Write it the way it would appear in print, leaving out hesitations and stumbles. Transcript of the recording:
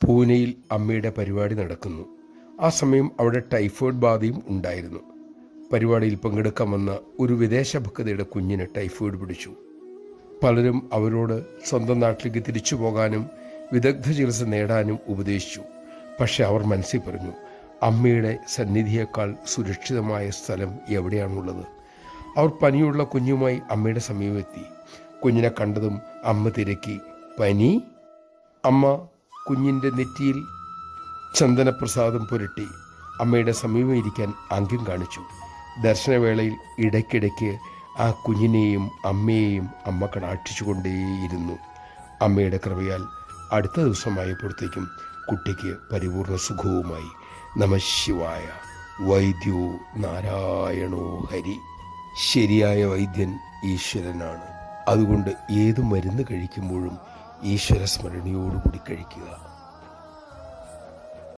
പൂനെയിൽ അമ്മയുടെ പരിപാടി നടക്കുന്നു. ആ സമയം അവിടെ ടൈഫോയിഡ് ബാധയും ഉണ്ടായിരുന്നു. പരിപാടിയിൽ പങ്കെടുക്കാൻ വന്ന ഒരു വിദേശ ഭക്തയുടെ കുഞ്ഞിന് ടൈഫോയിഡ് പിടിച്ചു. പലരും അവരോട് സ്വന്തം നാട്ടിലേക്ക് തിരിച്ചു പോകാനും വിദഗ്ധ ചികിത്സ നേടാനും ഉപദേശിച്ചു. പക്ഷെ അവർ മനസ്സിൽ പറഞ്ഞു, അമ്മയുടെ സന്നിധിയേക്കാൾ സുരക്ഷിതമായ സ്ഥലം എവിടെയാണുള്ളത്? അവർ പനിയുള്ള കുഞ്ഞുമായി അമ്മയുടെ സമീപമെത്തി. കുഞ്ഞിനെ കണ്ടതും അമ്മ തിരക്കി, പനി? അമ്മ കുഞ്ഞിൻ്റെ നെറ്റിയിൽ ചന്ദനപ്രസാദം പുരട്ടി അമ്മയുടെ സമീപം ഇരിക്കാൻ ആംഗ്യം കാണിച്ചു. ദർശനവേളയിൽ ഇടയ്ക്കിടയ്ക്ക് ആ കുഞ്ഞിനെയും അമ്മയെയും അമ്മ കടാക്ഷിച്ചുകൊണ്ടേയിരുന്നു. അമ്മയുടെ കൃപയാൽ അടുത്ത ദിവസമായപ്പോഴത്തേക്കും കുട്ടിക്ക് പരിപൂർണ സുഖവുമായി. നമഃശിവായ. വൈദ്യോ നാരായണോ ഹരി. ശരിയായ വൈദ്യൻ ഈശ്വരനാണ്. അതുകൊണ്ട് ഏതു മരുന്ന് കഴിക്കുമ്പോഴും ഈശ്വര സ്മരണയോടുകൂടി കഴിക്കുക.